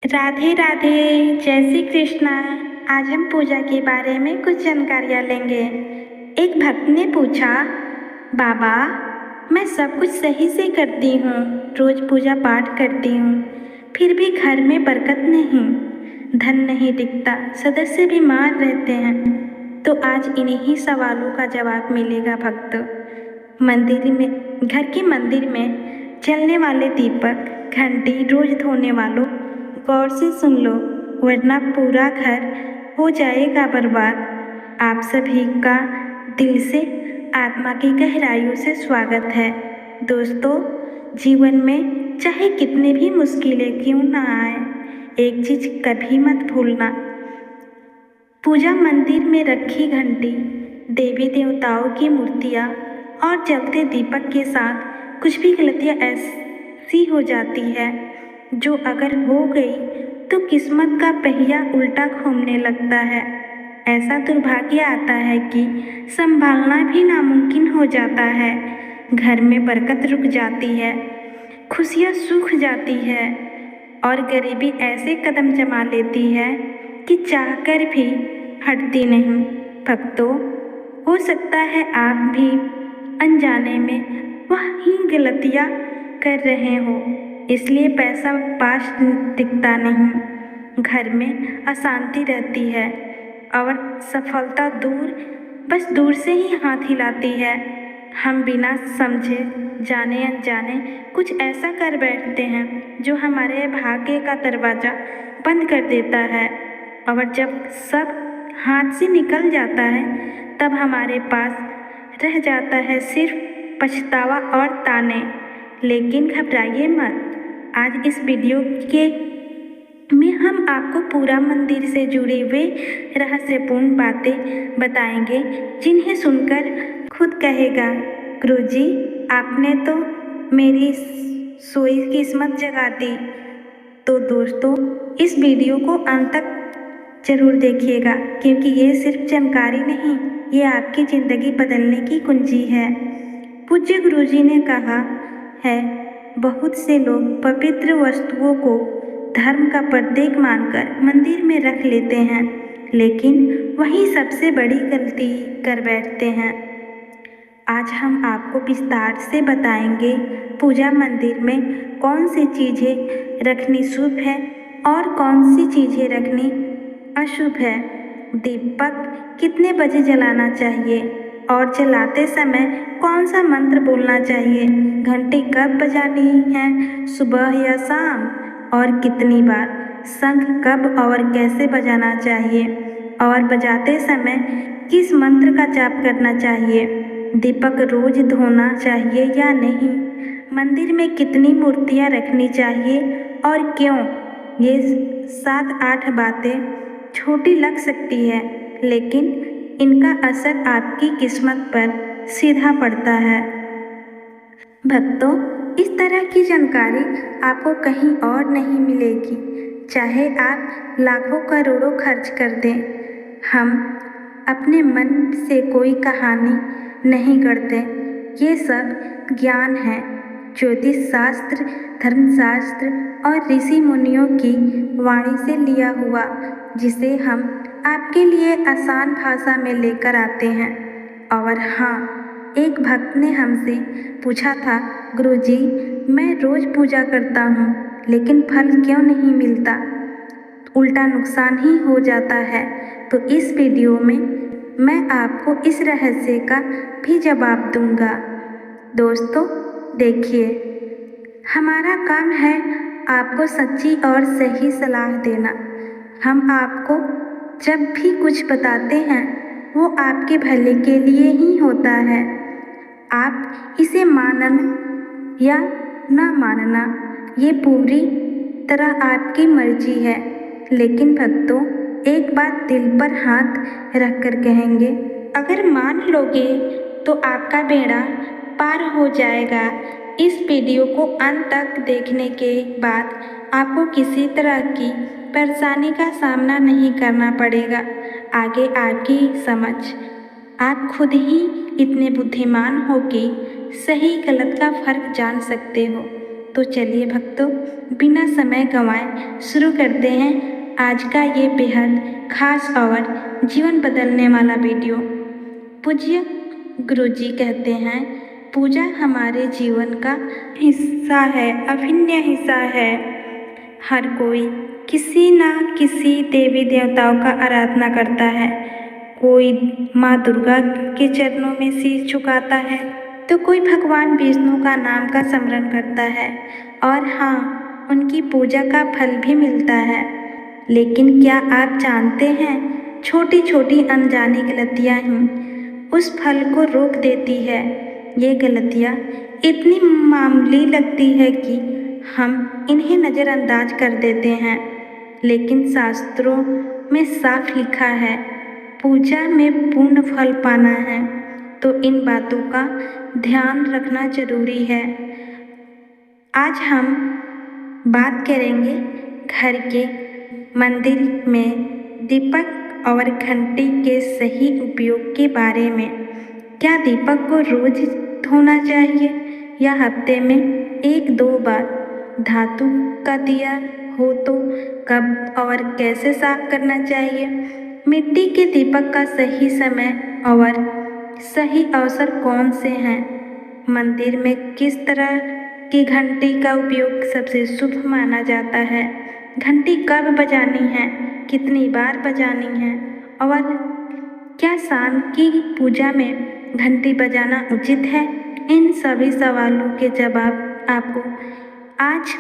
राधे राधे। जय श्री कृष्णा। आज हम पूजा के बारे में कुछ जानकारियाँ लेंगे। एक भक्त ने पूछा, बाबा मैं सब कुछ सही से करती हूँ, रोज पूजा पाठ करती हूँ, फिर भी घर में बरकत नहीं, धन नहीं टिकता, सदस्य बीमार रहते हैं। तो आज इन्हीं सवालों का जवाब मिलेगा भक्त। घर के मंदिर में चलने वाले दीपक, घंटी रोज धोने वालों, गौर से सुन लो वरना पूरा घर हो जाएगा बर्बाद। आप सभी का दिल से आत्मा की गहराइयों से स्वागत है। दोस्तों, जीवन में चाहे कितने भी मुश्किलें क्यों ना आए, एक चीज कभी मत भूलना, पूजा मंदिर में रखी घंटी, देवी देवताओं की मूर्तियाँ और जलते दीपक के साथ कुछ भी गलतियाँ ऐसी हो जाती है जो अगर हो गई तो किस्मत का पहिया उल्टा घूमने लगता है। ऐसा दुर्भाग्य आता है कि संभालना भी नामुमकिन हो जाता है। घर में बरकत रुक जाती है, खुशियाँ सूख जाती है और गरीबी ऐसे कदम जमा लेती है कि चाहकर भी हटती नहीं। भक्तों, हो सकता है आप भी अनजाने में वही गलतियाँ कर रहे हो, इसलिए पैसा पास टिकता नहीं, घर में अशांति रहती है और सफलता बस दूर से ही हाथ हिलाती है। हम बिना समझे जाने अनजाने कुछ ऐसा कर बैठते हैं जो हमारे भाग्य का दरवाज़ा बंद कर देता है और जब सब हाथ से निकल जाता है तब हमारे पास रह जाता है सिर्फ पछतावा और ताने। लेकिन घबराइए मत, आज इस वीडियो में हम आपको पूरा मंदिर से जुड़े हुए रहस्यपूर्ण बातें बताएंगे जिन्हें सुनकर खुद कहेगा, गुरुजी आपने तो मेरी सोई किस्मत जगा दी। तो दोस्तों, इस वीडियो को अंत तक जरूर देखिएगा क्योंकि ये सिर्फ जानकारी नहीं, ये आपकी ज़िंदगी बदलने की कुंजी है। पूज्य गुरुजी ने कहा है, बहुत से लोग पवित्र वस्तुओं को धर्म का प्रतीक मानकर मंदिर में रख लेते हैं, लेकिन वही सबसे बड़ी गलती कर बैठते हैं। आज हम आपको विस्तार से बताएंगे पूजा मंदिर में कौन सी चीज़ें रखनी शुभ है और कौन सी चीज़ें रखनी अशुभ है। दीपक कितने बजे जलाना चाहिए और जलाते समय कौन सा मंत्र बोलना चाहिए, घंटी कब बजानी है, सुबह या शाम और कितनी बार, शंख कब और कैसे बजाना चाहिए और बजाते समय किस मंत्र का जाप करना चाहिए, दीपक रोज धोना चाहिए या नहीं, मंदिर में कितनी मूर्तियाँ रखनी चाहिए और क्यों। ये 7-8 बातें छोटी लग सकती है, लेकिन इनका असर आपकी किस्मत पर सीधा पड़ता है। भक्तों, इस तरह की जानकारी आपको कहीं और नहीं मिलेगी, चाहे आप लाखों करोड़ों खर्च कर दें। हम अपने मन से कोई कहानी नहीं गढ़ते, ये सब ज्ञान है, ज्योतिष शास्त्र, धर्मशास्त्र और ऋषि मुनियों की वाणी से लिया हुआ, जिसे हम आपके लिए आसान भाषा में लेकर आते हैं। और हाँ, एक भक्त ने हमसे पूछा था, गुरुजी मैं रोज पूजा करता हूँ लेकिन फल क्यों नहीं मिलता, उल्टा नुकसान ही हो जाता है। तो इस वीडियो में मैं आपको इस रहस्य का भी जवाब दूंगा। दोस्तों देखिए, हमारा काम है आपको सच्ची और सही सलाह देना। हम आपको जब भी कुछ बताते हैं वो आपके भले के लिए ही होता है। आप इसे मानना या ना मानना ये पूरी तरह आपकी मर्जी है। लेकिन भक्तों, एक बात दिल पर हाथ रख कर कहेंगे, अगर मान लोगे तो आपका बेड़ा पार हो जाएगा। इस वीडियो को अंत तक देखने के बाद आपको किसी तरह की परेशानी का सामना नहीं करना पड़ेगा। आगे आपकी समझ, आप खुद ही इतने बुद्धिमान हो कि सही गलत का फर्क जान सकते हो। तो चलिए भक्तों, बिना समय गंवाए शुरू करते हैं आज का ये बेहद खास और जीवन बदलने वाला वीडियो। पूज्य गुरुजी कहते हैं, पूजा हमारे जीवन का हिस्सा है, अभिन्न हिस्सा है। हर कोई किसी ना किसी देवी देवताओं का आराधना करता है। कोई माँ दुर्गा के चरणों में शीश झुकाता है तो कोई भगवान विष्णु का नाम का स्मरण करता है, और हाँ, उनकी पूजा का फल भी मिलता है। लेकिन क्या आप जानते हैं, छोटी छोटी अनजानी गलतियाँ ही उस फल को रोक देती है। ये गलतियाँ इतनी मामूली लगती है कि हम इन्हें नज़रअंदाज कर देते हैं, लेकिन शास्त्रों में साफ लिखा है, पूजा में पूर्ण फल पाना है तो इन बातों का ध्यान रखना जरूरी है। आज हम बात करेंगे घर के मंदिर में दीपक और घंटी के सही उपयोग के बारे में। क्या दीपक को रोज धोना चाहिए या हफ्ते में 1-2 बार? धातु का दिया हो तो कब और कैसे साफ करना चाहिए? मिट्टी के दीपक का सही समय और सही अवसर कौन से हैं? मंदिर में किस तरह की घंटी का उपयोग सबसे शुभ माना जाता है? घंटी कब बजानी है, कितनी बार बजानी है, और क्या शाम की पूजा में घंटी बजाना उचित है? इन सभी सवालों के जवाब आपको आज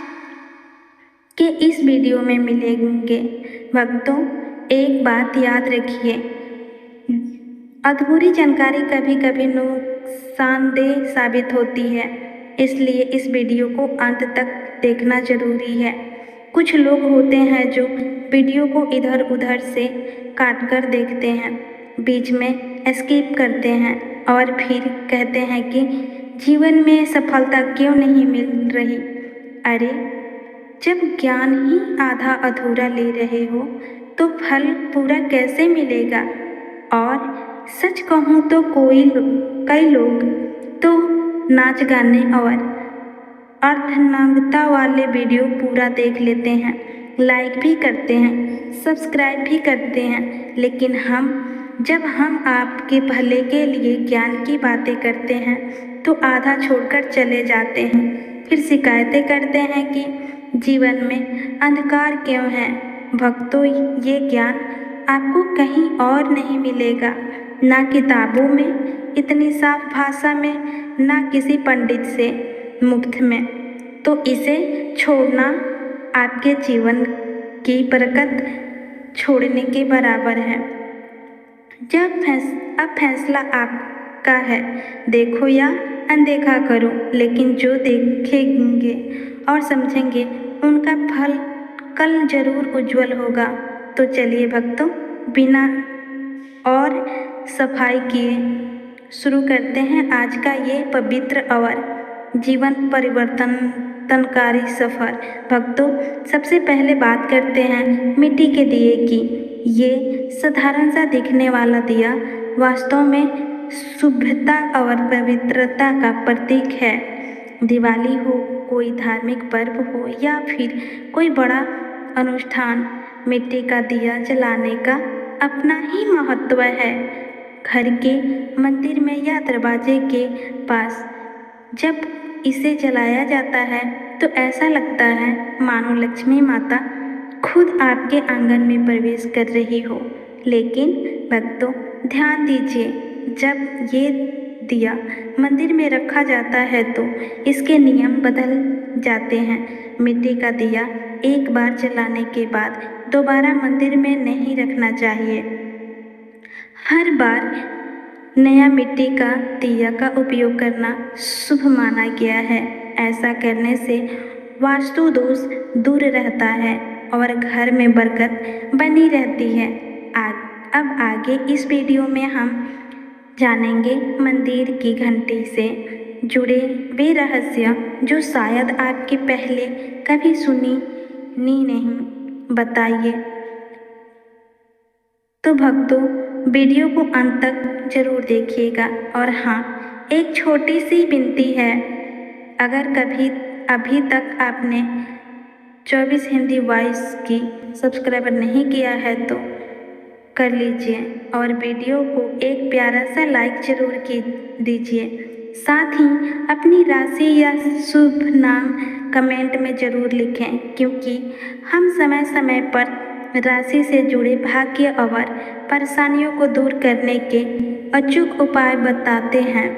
के इस वीडियो में मिलेंगे। भक्तों, एक बात याद रखिए, अधूरी जानकारी कभी कभी नुकसानदेह साबित होती है, इसलिए इस वीडियो को अंत तक देखना जरूरी है। कुछ लोग होते हैं जो वीडियो को इधर उधर से काट कर देखते हैं, बीच में स्किप करते हैं और फिर कहते हैं कि जीवन में सफलता क्यों नहीं मिल रही। अरे, जब ज्ञान ही आधा अधूरा ले रहे हो तो फल पूरा कैसे मिलेगा? और सच कहूँ तो कई लोग तो नाच गाने और अर्धनग्नता वाले वीडियो पूरा देख लेते हैं, लाइक भी करते हैं, सब्सक्राइब भी करते हैं, लेकिन जब हम आपके भले के लिए ज्ञान की बातें करते हैं तो आधा छोड़कर चले जाते हैं। फिर शिकायतें करते हैं कि जीवन में अंधकार क्यों है। भक्तों, ये ज्ञान आपको कहीं और नहीं मिलेगा, ना किताबों में इतनी साफ भाषा में, ना किसी पंडित से मुफ्त में। तो इसे छोड़ना आपके जीवन की बरकत छोड़ने के बराबर है। अब फैसला आपका है, देखो या अनदेखा करो, लेकिन जो देखेंगे और समझेंगे उनका फल कल जरूर उज्जवल होगा। तो चलिए भक्तों, बिना और सफाई किए शुरू करते हैं आज का ये पवित्र और जीवन परिवर्तनकारी सफ़र। भक्तों, सबसे पहले बात करते हैं मिट्टी के दिए की। ये साधारण सा दिखने वाला दिया वास्तव में शुभ्रता और पवित्रता का प्रतीक है। दिवाली हो, कोई धार्मिक पर्व हो या फिर कोई बड़ा अनुष्ठान, मिट्टी का दिया जलाने का अपना ही महत्व है। घर के मंदिर में या दरवाजे के पास जब इसे जलाया जाता है तो ऐसा लगता है मानो लक्ष्मी माता खुद आपके आंगन में प्रवेश कर रही हो। लेकिन भक्तों, ध्यान दीजिए, जब ये दिया मंदिर में रखा जाता है तो इसके नियम बदल जाते हैं। मिट्टी का दिया एक बार जलाने के बाद दोबारा मंदिर में नहीं रखना चाहिए। हर बार नया मिट्टी का दिया का उपयोग करना शुभ माना गया है। ऐसा करने से वास्तु दोष दूर रहता है और घर में बरकत बनी रहती है। अब आगे इस वीडियो में हम जानेंगे मंदिर की घंटी से जुड़े वे रहस्य जो शायद आपके पहले कभी सुनी नहीं। बताइए। तो भक्तों, वीडियो को अंत तक जरूर देखिएगा। और हाँ, एक छोटी सी विनती है, अगर कभी अभी तक आपने 24 हिंदी वॉइस की सब्सक्राइबर नहीं किया है तो कर लीजिए और वीडियो को एक प्यारा सा लाइक जरूर दीजिए। साथ ही अपनी राशि या शुभ नाम कमेंट में ज़रूर लिखें, क्योंकि हम समय समय पर राशि से जुड़े भाग्य और परेशानियों को दूर करने के अचूक उपाय बताते हैं।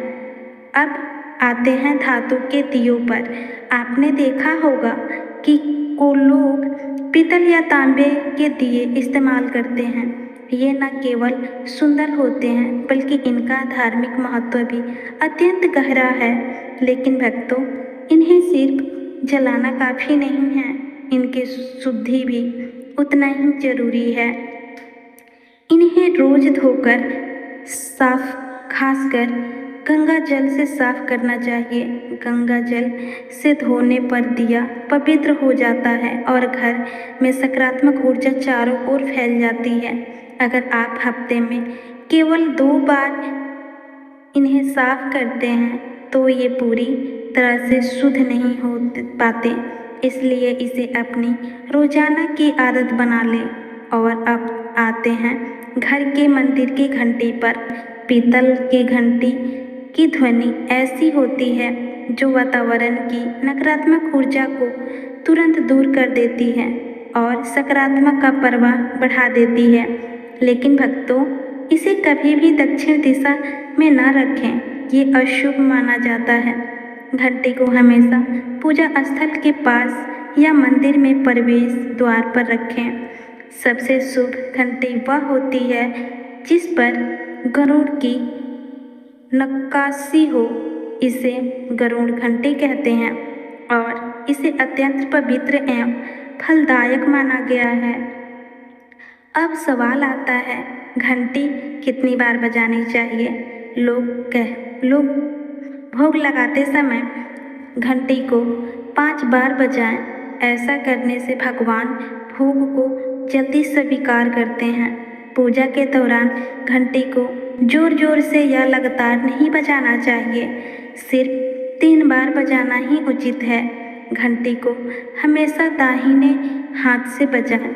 अब आते हैं धातु के दियों पर। आपने देखा होगा कि को लोग पीतल या तांबे के दिए इस्तेमाल करते हैं। ये न केवल सुंदर होते हैं बल्कि इनका धार्मिक महत्व भी अत्यंत गहरा है। लेकिन भक्तों, इन्हें सिर्फ जलाना काफ़ी नहीं है, इनकी शुद्धि भी उतना ही जरूरी है। इन्हें रोज धोकर साफ, खासकर गंगा जल से साफ करना चाहिए। गंगा जल से धोने पर दिया पवित्र हो जाता है और घर में सकारात्मक ऊर्जा चारों ओर फैल जाती है। अगर आप हफ्ते में केवल 2 बार इन्हें साफ करते हैं तो ये पूरी तरह से शुद्ध नहीं हो पाते, इसलिए इसे अपनी रोजाना की आदत बना लें। और अब आते हैं घर के मंदिर की घंटी पर। पीतल की घंटी की ध्वनि ऐसी होती है जो वातावरण की नकारात्मक ऊर्जा को तुरंत दूर कर देती है और सकारात्मक का प्रवाह बढ़ा देती है। लेकिन भक्तों, इसे कभी भी दक्षिण दिशा में न रखें, ये अशुभ माना जाता है। घंटी को हमेशा पूजा स्थल के पास या मंदिर में प्रवेश द्वार पर रखें। सबसे शुभ घंटी वह होती है जिस पर गरुड़ की नक्काशी हो, इसे गरुड़ घंटी कहते हैं और इसे अत्यंत पवित्र एवं फलदायक माना गया है। अब सवाल आता है, घंटी कितनी बार बजानी चाहिए? लोग भोग लगाते समय घंटी को 5 बार बजाएं। ऐसा करने से भगवान भोग को जल्दी स्वीकार करते हैं। पूजा के दौरान घंटी को जोर जोर से या लगातार नहीं बजाना चाहिए, सिर्फ 3 बार बजाना ही उचित है। घंटी को हमेशा दाहिने हाथ से बजाएं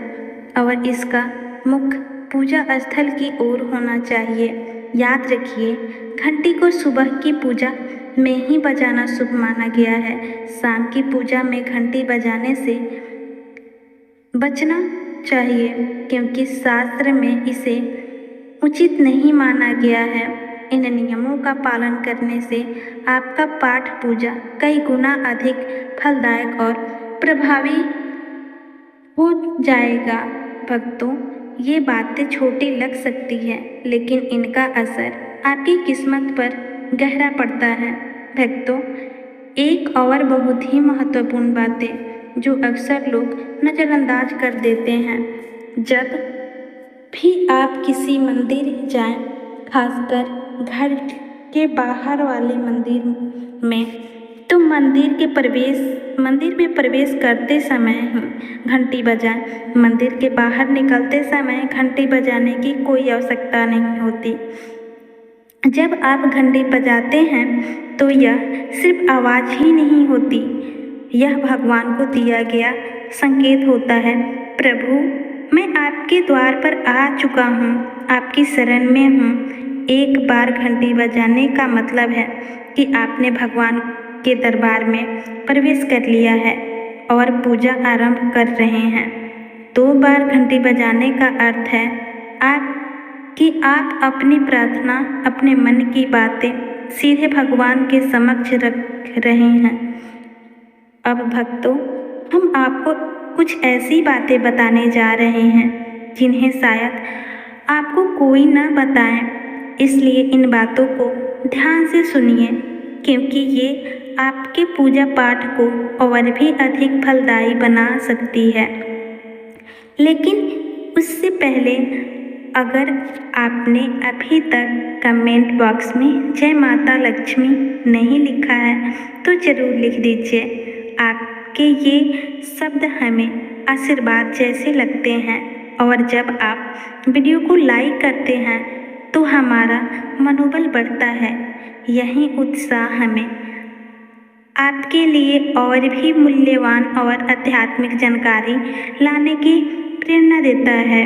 और इसका मुख पूजा स्थल की ओर होना चाहिए। याद रखिए, घंटी को सुबह की पूजा में ही बजाना शुभ माना गया है। शाम की पूजा में घंटी बजाने से बचना चाहिए, क्योंकि शास्त्र में इसे उचित नहीं माना गया है। इन नियमों का पालन करने से आपका पाठ पूजा कई गुना अधिक फलदायक और प्रभावी हो जाएगा। भक्तों, ये बातें छोटी लग सकती हैं, लेकिन इनका असर आपकी किस्मत पर गहरा पड़ता है। भक्तों, एक और बहुत ही महत्वपूर्ण बात है जो अक्सर लोग नज़रअंदाज कर देते हैं। जब भी आप किसी मंदिर जाएं, खासकर घर के बाहर वाले मंदिर में, तो मंदिर में प्रवेश करते समय ही घंटी बजाएं। मंदिर के बाहर निकलते समय घंटी बजाने की कोई आवश्यकता नहीं होती। जब आप घंटी बजाते हैं तो यह सिर्फ आवाज़ ही नहीं होती, यह भगवान को दिया गया संकेत होता है। प्रभु, मैं आपके द्वार पर आ चुका हूँ, आपकी शरण में हूँ। एक बार घंटी बजाने का मतलब है कि आपने भगवान के दरबार में प्रवेश कर लिया है और पूजा आरंभ कर रहे हैं। 2 बार घंटी बजाने का अर्थ है आप अपनी प्रार्थना, अपने मन की बातें सीधे भगवान के समक्ष रख रहे हैं। अब भक्तों, हम आपको कुछ ऐसी बातें बताने जा रहे हैं जिन्हें शायद आपको कोई न बताए, इसलिए इन बातों को ध्यान से सुनिए, क्योंकि ये आपके पूजा पाठ को और भी अधिक फलदायी बना सकती है। लेकिन उससे पहले, अगर आपने अभी तक कमेंट बॉक्स में जय माता लक्ष्मी नहीं लिखा है तो ज़रूर लिख दीजिए। आपके ये शब्द हमें आशीर्वाद जैसे लगते हैं और जब आप वीडियो को लाइक करते हैं तो हमारा मनोबल बढ़ता है। यही उत्साह हमें आपके लिए और भी मूल्यवान और आध्यात्मिक जानकारी लाने की प्रेरणा देता है।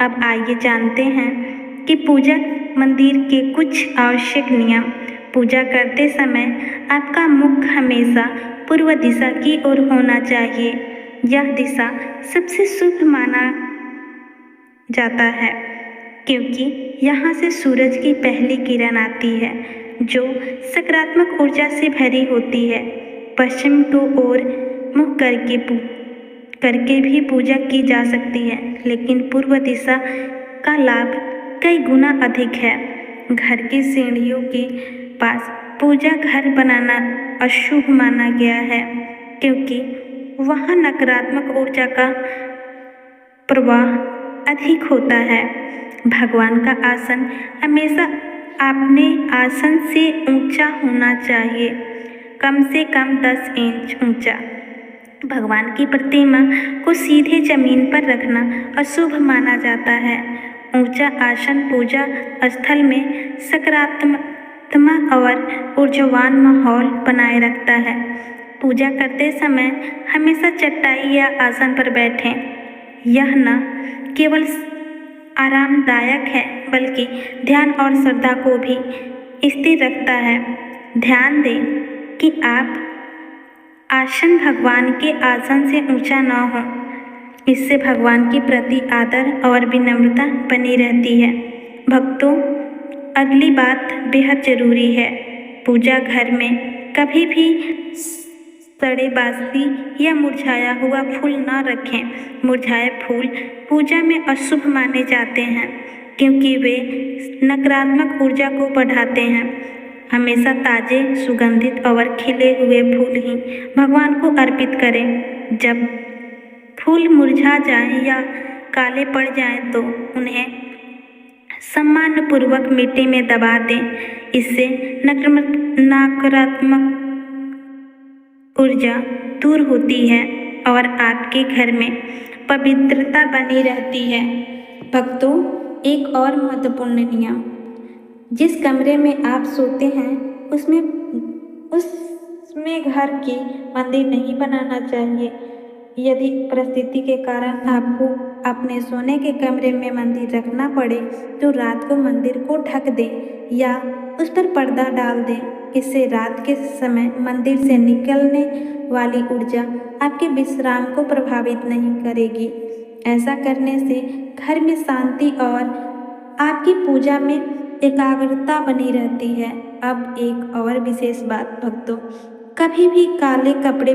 अब आइए जानते हैं कि पूजा मंदिर के कुछ आवश्यक नियम। पूजा करते समय आपका मुख हमेशा पूर्व दिशा की ओर होना चाहिए। यह दिशा सबसे शुभ माना जाता है क्योंकि यहाँ से सूरज की पहली किरण आती है जो सकारात्मक ऊर्जा से भरी होती है। पश्चिम की ओर मुख करके भी पूजा की जा सकती है, लेकिन पूर्व दिशा का लाभ कई गुना अधिक है। घर की सीढ़ियों के पास पूजा घर बनाना अशुभ माना गया है क्योंकि वहाँ नकारात्मक ऊर्जा का प्रवाह अधिक होता है। भगवान का आसन हमेशा अपने आसन से ऊंचा होना चाहिए, कम से कम 10 इंच ऊंचा। भगवान की प्रतिमा को सीधे जमीन पर रखना अशुभ माना जाता है। ऊंचा आसन पूजा स्थल में सकारात्मक और ऊर्जावान माहौल बनाए रखता है। पूजा करते समय हमेशा चटाई या आसन पर बैठें। यह न केवल आरामदायक है बल्कि ध्यान और श्रद्धा को भी स्थिर रखता है। ध्यान दें कि आप आसन भगवान के आसन से ऊंचा न हो। इससे भगवान के प्रति आदर और विनम्रता बनी रहती है। भक्तों, अगली बात बेहद जरूरी है। पूजा घर में कभी भी सड़े बासी या मुरझाया हुआ फूल न रखें। मुरझाए फूल पूजा में अशुभ माने जाते हैं क्योंकि वे नकारात्मक ऊर्जा को बढ़ाते हैं। हमेशा ताजे, सुगंधित और खिले हुए फूल ही भगवान को अर्पित करें। जब फूल मुरझा जाएं या काले पड़ जाएं तो उन्हें सम्मानपूर्वक मिट्टी में दबा दें। इससे नकारात्मक ऊर्जा दूर होती है और आपके घर में पवित्रता बनी रहती है। भक्तों, एक और महत्वपूर्ण नियम, जिस कमरे में आप सोते हैं उसमें घर की मंदिर नहीं बनाना चाहिए। यदि परिस्थिति के कारण आपको अपने सोने के कमरे में मंदिर रखना पड़े तो रात को मंदिर को ढक दें या उस पर पर्दा डाल दें। इससे रात के समय मंदिर से निकलने वाली ऊर्जा आपके विश्राम को प्रभावित नहीं करेगी। ऐसा करने से घर में शांति और आपकी पूजा में एकाग्रता बनी रहती है। अब एक और विशेष बात भक्तों, कभी भी काले कपड़े